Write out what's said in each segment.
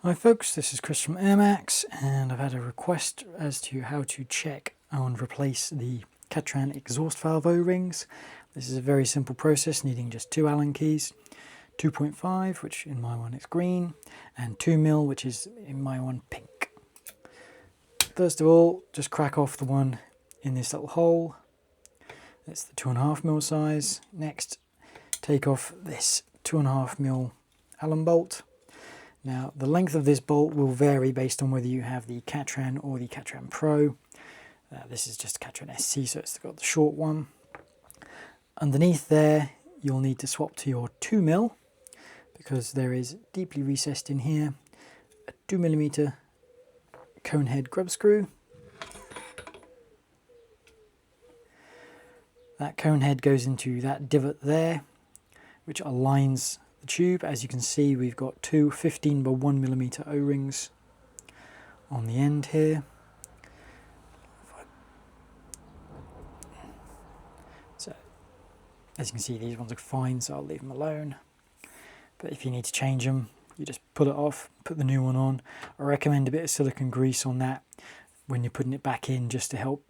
Hi folks, this is Chris from AirMax, and I've had a request as to how to check and replace the Katran Exhaust Valve O-rings. This is a very simple process needing just 2 Allen keys, 2.5, which in my one is green, and 2mm, which is in my one pink. First of all, just crack off the one in this little hole. That's the 2.5mm size. Next, take off this 2.5mm Allen bolt. Now, the length of this bolt will vary based on whether you have the Katran or the Katran Pro. This is just Katran SC, so it's got the short one. Underneath there, you'll need to swap to your 2mm, because there is deeply recessed in here a 2mm cone head grub screw. That cone head goes into that divot there, which aligns the tube. As you can see, we've got two 15 by 1mm O-rings on the end here. So, as you can see, these ones are fine, so I'll leave them alone. But if you need to change them, you just pull it off, put the new one on. I recommend a bit of silicone grease on that when you're putting it back in, just to help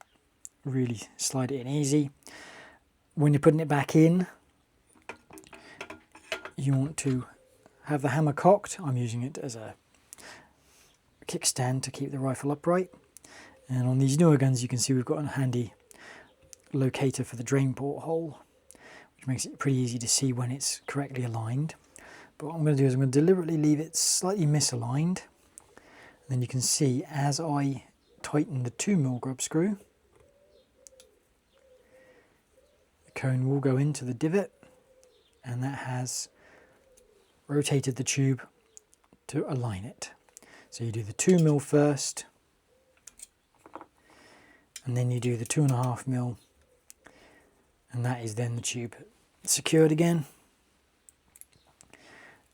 really slide it in easy. When you're putting it back in, you want to have the hammer cocked. I'm using it as a kickstand to keep the rifle upright. And on these newer guns, you can see we've got a handy locator for the drain port hole, which makes it pretty easy to see when it's correctly aligned. But what I'm going to do is I'm going to deliberately leave it slightly misaligned. And then you can see as I tighten the 2mm grub screw, the cone will go into the divot, and that has rotated the tube to align it. So you do the 2mm first, and then you do the 2.5mm, and that is then the tube secured again.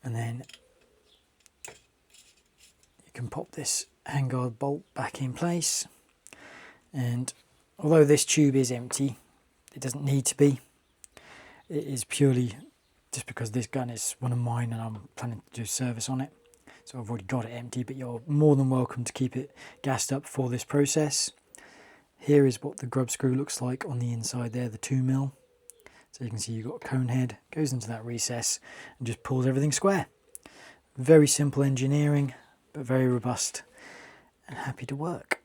And then you can pop this handguard bolt back in place. And although this tube is empty, it doesn't need to be. It is purely just because this gun is one of mine and I'm planning to do service on it. So I've already got it empty, but you're more than welcome to keep it gassed up for this process. Here is what the grub screw looks like on the inside there, the 2mm. So you can see you've got a cone head, goes into that recess and just pulls everything square. Very simple engineering, but very robust and happy to work.